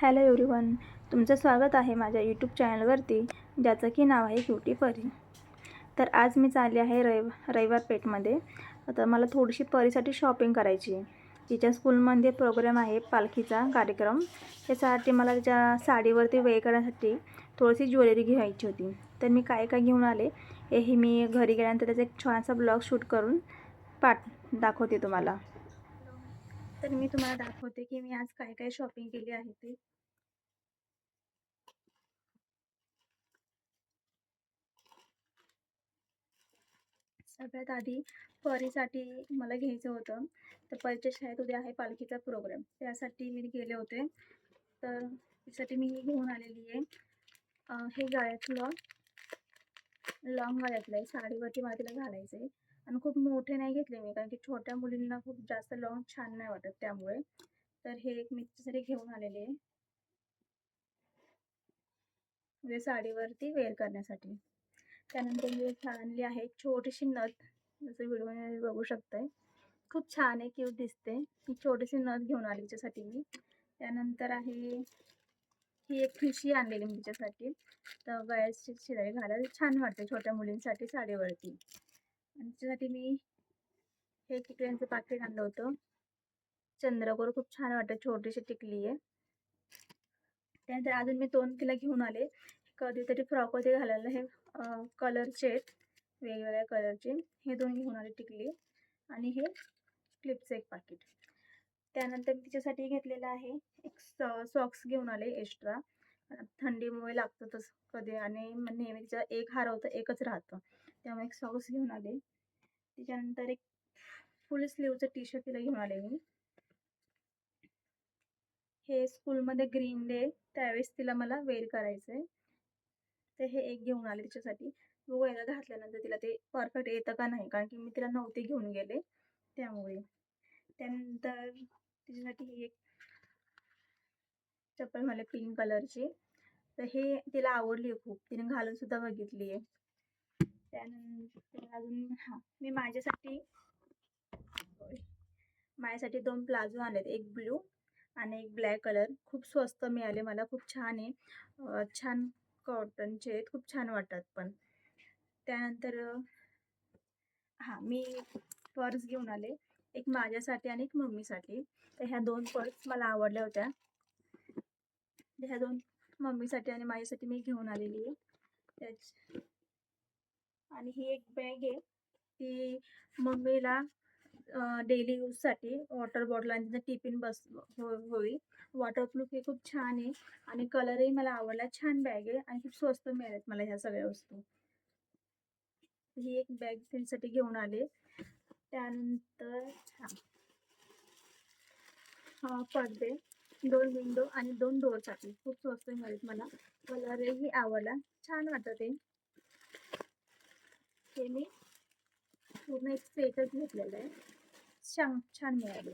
Hello everyone, तुमचं स्वागत आहे माझ्या यूट्यूब चॅनलवरती, ज्याचं की नाव आहे क्युटी परी. तर आज मी चालली आहे रविवार पेठमध्ये. तर मला थोडीशी परीसाठी शॉपिंग करायची आहे. तिच्या स्कूलमध्ये प्रोग्राम आहे, पालखीचा कार्यक्रम. त्यासाठी मला तिच्या साडीवरती वेअर करण्यासाठी थोडीशी ज्वेलरी घ्यायची होती. तर मी काय काय घेऊन आले हेही मी घरी गेल्यानंतर त्याचा एक छानसा ब्लॉग शूट करून दाखवते तुम्हाला. तर मी तुम्हाला दाखवते की मी आज काय काय शॉपिंग केली आहे ते. सगळ्यात आधी परीसाठी मला घ्यायचं होतं. तर परीच्या शाळेत उद्या आहे पालखीचा प्रोग्राम, त्यासाठी मी गेले होते. तर त्यासाठी मी घेऊन आलेली आहे. हे गळ्यातलं लॉंग गळ्यातलं आहे, साडीवरती मला तिला घालायचं आहे. आणि खूप मोठे नाही घेतले मी, कारण की छोट्या मुलींना खूप जास्त लॉंग छान नाही वाटत त्यामुळे. तर हे एक मी तिच्यासाठी घेऊन आलेले आहे, म्हणजे साडीवरती वेअर करण्यासाठी. त्यानंतर मी आणली आहे छोटीशी नथ, जसं व्हिडिओमध्ये बघू शकताय. खूप छान आहे, क्यूट दिसते. ही छोटीशी नथ घेऊन आली तिच्यासाठी मी. त्यानंतर आहे ही एक ठुशी आणलेली मी तिच्यासाठी. तर गळ्याची शिलाई घालायला छान वाटते छोट्या मुलींसाठी साडीवरती. आणि तिच्यासाठी मी हे टिकल्यांचं पाकिट आणलं होतं. चंद्रकोर खूप छान वाटते, छोटीशी टिकली आहे. त्यानंतर अजून मी 2 तिला घेऊन आले. कधीतरी फ्रॉक वरती घालायला हे कलरचे आहेत, वेगवेगळ्या कलरचे. हे 2 घेऊन आले, टिकली आणि हे क्लिपचं एक पाकिट. त्यानंतर तिच्यासाठी घेतलेलं आहे एक सॉक्स घेऊन आले एक्स्ट्रा. थंडीमुळे लागतातच कधी, आणि नेहमीचं एक हरवतं एकच राहतं, त्यामुळे एक सॉक्स घेऊन आले. त्याच्यानंतर एक फुल स्लीवचं टी शर्ट तिला घेऊन आले मी. हे स्कूलमध्ये ग्रीन डे त्यावेळेस तिला मला वेअर करायचं आहे. तर हे एक घेऊन आले तिच्यासाठी. बघू एकदा घातल्यानंतर तिला ते परफेक्ट येतं का नाही, कारण की मी तिला नव्हते घेऊन गेले त्यामुळे. त्यानंतर तिच्यासाठी ही एक चप्पल मला पिंक कलरची. तर हे तिला आवडली आहे खूप, तिने घालून सुद्धा बघितली आहे. त्यानंतर अजून मी माझ्यासाठी 2 प्लाझो आणलेत, एक ब्ल्यू आणि एक ब्लॅक कलर. खूप स्वस्त मिळाले मला, खूप छान आहे. छान कॉटनचे आहेत, खूप छान वाटतात पण. त्यानंतर मी पर्स घेऊन आले, एक माझ्यासाठी आणि एक मम्मीसाठी. तर ह्या 2 पर्स मला आवडल्या होत्या. ह्या 2 मम्मीसाठी आणि माझ्यासाठी मी घेऊन आलेली आहे. आणि ही एक बॅग आहे, ती मम्मीला डेली यूजसाठी वॉटर बॉटल आणि तिथं टिफिन होईल. वॉटरप्रूफ हे खूप छान आहे आणि कलरही मला आवडला. छान बॅग आहे आणि खूप स्वस्त मिळालेत मला ह्या सगळ्या वस्तू. ही एक बॅग त्यांच्यासाठी घेऊन आले. त्यानंतर पडदे, 2 विंडो आणि 2 डोअरसाठी खूप स्वस्त मिळालेत मला. कलरही आवडला, छान वाटत आहे. हे मी पूर्ण एक सेटच घेतलेलं आहे, छान मिळाले.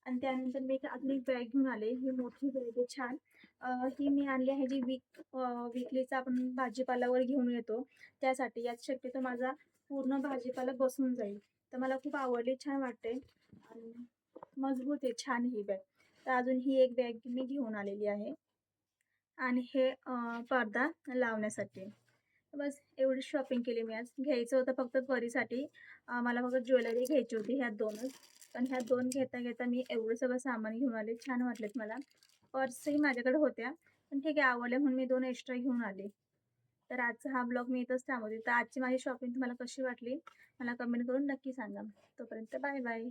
आणि त्यानंतर मी अजून एक बॅग घेऊन आले. ही मोठी बॅग आहे, छान. ही मी आणली आहे, जी विकलीचा आपण भाजीपाल्यावर घेऊन येतो त्यासाठी. यात शक्यतो माझा पूर्ण भाजीपाला बसून जाईल. तर मला खूप आवडली, छान वाटते आणि मजबूत आहे, छान ही बॅग. तर अजून ही एक बॅग मी घेऊन आलेली आहे. आणि हे पडदा लावण्यासाठी. बस एवढी शॉपिंग केली मी आज. घ्यायचं होतं फक्त परीसाठी. मला फक्त ज्वेलरी घ्यायची होती, ह्या 2च. पण ह्या 2 घेता घेता मी एवढं सगळं सामान घेऊन आले, छान वाटलेत मला. पर्सही माझ्याकडे होत्या, पण ठीक आहे, आवडल्या म्हणून मी 2 एक्स्ट्रा घेऊन आले. तर आजचा हा ब्लॉग मी इथंच थांबवते. तर आजची माझी शॉपिंग तुम्हाला कशी वाटली मला कमेंट करून नक्की सांगा. तोपर्यंत बाय बाय.